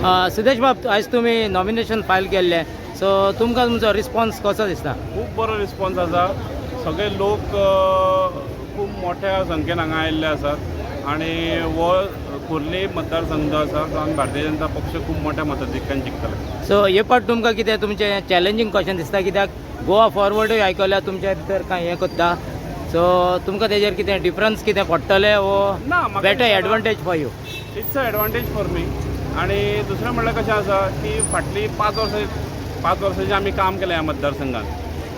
सिद्धेश बाब, आज तुम्ही नॉमिनेशन फायल केल्लें, सो तुमकां तुमचो रिस्पॉन्स कसो दिसता? खूब बरो रिस्पॉन्स आसा. सगळे लोक खूब मोठ्या संख्येन हांगा आयिल्ले आसात आनी हो कुर्ली मतदारसंघ जो आसा जावन भारतीय जनता पक्ष खूब मोठ्या मताधिक्यान जिखतले. सो हे पाट तुमकां कितें तुमचें चॅलेंजींग क्वेश्चन दिसता, कित्याक गोवा फॉरवर्डूय आयकल्यार तुमच्या भितर कांय हें करता, सो तुमकां तेजेर कितें डिफरन्स कितें पडटलें वो ना, म्हाका बेटर दिसना. Advantage for you? It's a advantage for me. आणि दुसरें म्हणल्यार कशें आसा की फाटलीं 5 वर्सांचें आमी काम केलें ह्या मतदारसंघात,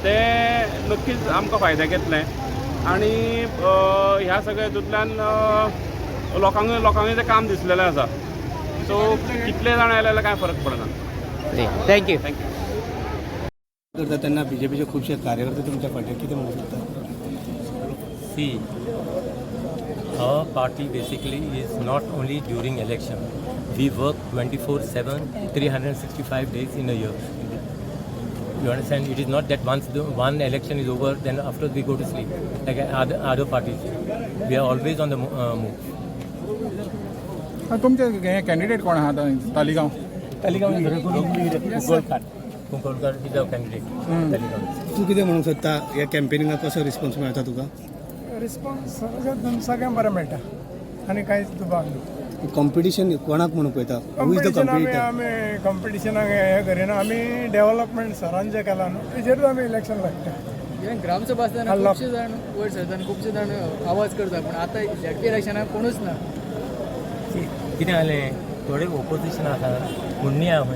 तें नक्कीच आमकां फायद्याक येतलें. आणि ह्या सगळ्या हितूंतल्यान लोकांनी तें काम दिसलेलें आसा. सो कितले जाण आयले जाल्यार कांय फरक पडना. थँक्यू. करता तेन्ना बीजेपीचे खुबशे कार्यकर्ते तुमच्या फाटीर कितें म्हणून शकता? See, our party basically is not only during election. We work 24/7, 365 days in a year. You understand? It is not that once one election is over, then after we go to sleep, like other parties. We are always on the move. तुमचे candidate कोण आहात Taleigao? Kunkalkar is our candidate. तूं कितें म्हणूंक सोदता? ह्या कॅम्पेनिंगाक कसो response मेळटा तुका? रिस्पॉन्स सगळ्यांक बरें मेळटा आनी कांयच दुबाव ना. कॉम्पिटिशन कोणाक म्हणून पळयता? Who is the competitor? आमी कॉम्पिटिशनाक हें करिना. आमी डेव्हलपमेंट सरान जें केलां न्हू तेजेरूच आमी इलेक्शन लागता. ग्रामसभा आसतना खुबशे जाण वयर सरता आनी खुबशे जाण आवाज करता, पूण आतां झेडपी इलेक्शनाक कोणूच ना. कितें जालें, थोडे ओपोजिशन आसा मुन्नी आसा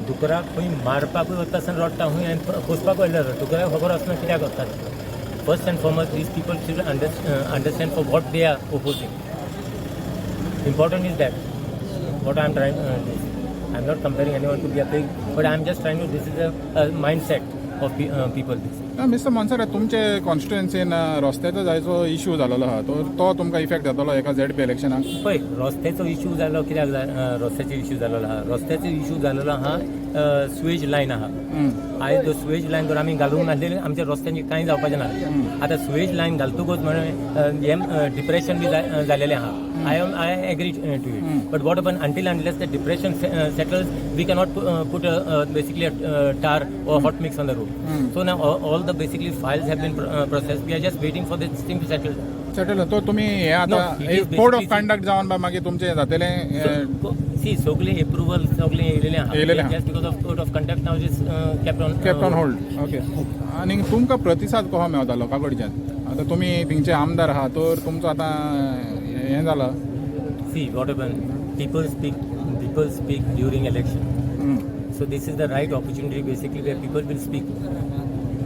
दुकराक खंय मारपाकूय वता आसतना रडटा, खंय आनी पोसपाक व्हरल्यार दुकराक खबर आसना कित्याक वता. First and foremost, these people should understand for what they are opposing. Important is that what I am trying to do. I am not comparing anyone to be a pig, but I am just trying to, this is a mindset of people. Mister Mansar, तुमचे कॉन्स्टिट्युएन्सीन रस्त्याचो जायचो issue जाल्लो आहा, तो तुमकां effect जातलो एका ZP इलेक्शनाक? पळय, रस्त्याचो issue जालो कित्याक रस्त्याचो इश्यू जाल्लो आहा? रस्त्याचो इश्यू जाल्लो आहा सुवेज लायन आहा. आयज सुवेज लायन जर आमी घालूंक नासलेली आमच्या रस्त्यांनी कांय जावपाचें ना. आतां सुवेज लायन घालतकूच म्हणून हें डिप्रेशन बी जालेलें आहा. I agree to it. But what about until unless the depression settles, we cannot put basically a tar or hot mix on the road. So now all the basically files have been processed. We are just waiting for this thing to settle. तो तुमी हे आतां code of conduct जावन मागीर तुमचें जातलें? C सगळे approval सगळे येयलेलें आहा. Just because of code of conduct now is kept on hold. Okay. आनी तुमकां प्रतिसाद कसो मेळटा लोकां कडच्यान? आतां तुमी थिंगचे आमदार आहा, तर तुमचो आतां हें जालां. See what happen, people speak during election. So this is the right opportunity basically where people will speak.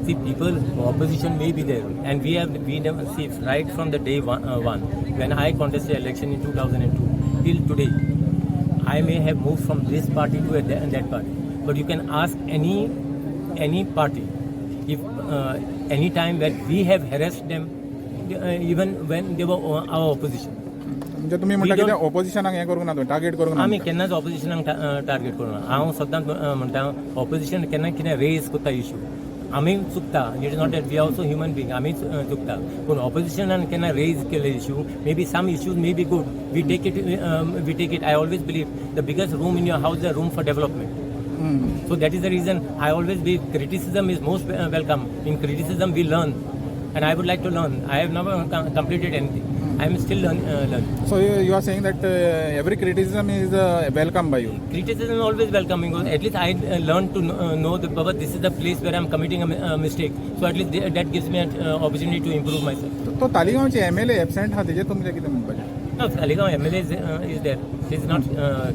See, people, opposition may be there, and we never see right from the day one when I contested election in 2002 till today. I may have moved from this party to that party, but you can ask any party if any time that we have harassed them, even when they were our opposition. म्हणजे तुम्ही म्हणटा कितें ऑपोजिशनाक हें करूंक ना, target करूंक ना? आमी केन्नाच ऑपोजिशनाक टार्गेट करूना. हांव सदांच म्हणटा ऑपोजिशन केन्ना कितें रेज करता इश्यू आमी चुकता. It is not that we are also human being, आमी चुकता. पूण ऑपोजिशनान केन्ना रेज केले issue, may be some issues may be good, we take it. I always believe the biggest room in your house the room for development. So that is the reason I always believe criticism is most welcome. In criticism we learn, and I would like to learn. I have never completed anything. I am still learning. So you are saying that every criticism is welcome by you? Criticism is always welcome, because at least I learned to know that Baba, this is the place where I am committing a mistake. So at least that gives me an opportunity to improve myself. तो तालिगांवचे MLA absent आहा, तेजेर तुमचें कितें म्हणपाचें? No, Taligaon MLA is there. He is not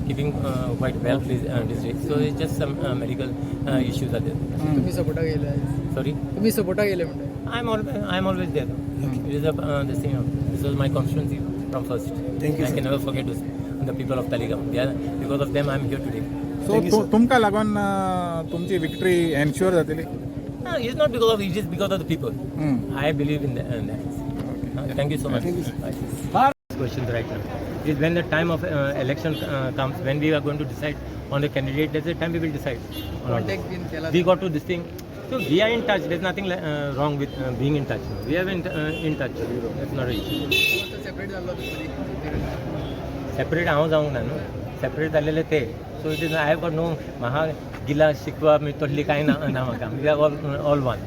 keeping quite well this district. So it's just some medical issues are there. तुम्ही सपोर्टाक येयले? Sorry? तुम्ही सपोर्टाक येयले म्हणटा? I'm always there. It is this thing. This was my constituency from first. Thank you, I can never forget the people of Taligaon. Because of them I'm here today. So तुमकां लागून तुमची victory ensure जातली? No, it's not because of it is because of the people. I believe in that. Thank you so much. Questions right now. It is when the time of election comes, when we are going to decide on the candidate, that's the time we will decide. Contact been केला? We got to this thing. So we are in touch. There's nothing wrong with being in touch. We are in touch. That's not an issue. Separate जाल्लो Separate हांव जावंक ना न्हू. Separate जालेले ते. So it is I have got no म्हाका गिला शिकवा तसली कांय ना म्हाका. We are all one.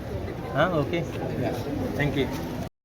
हां ओके थँक्यू.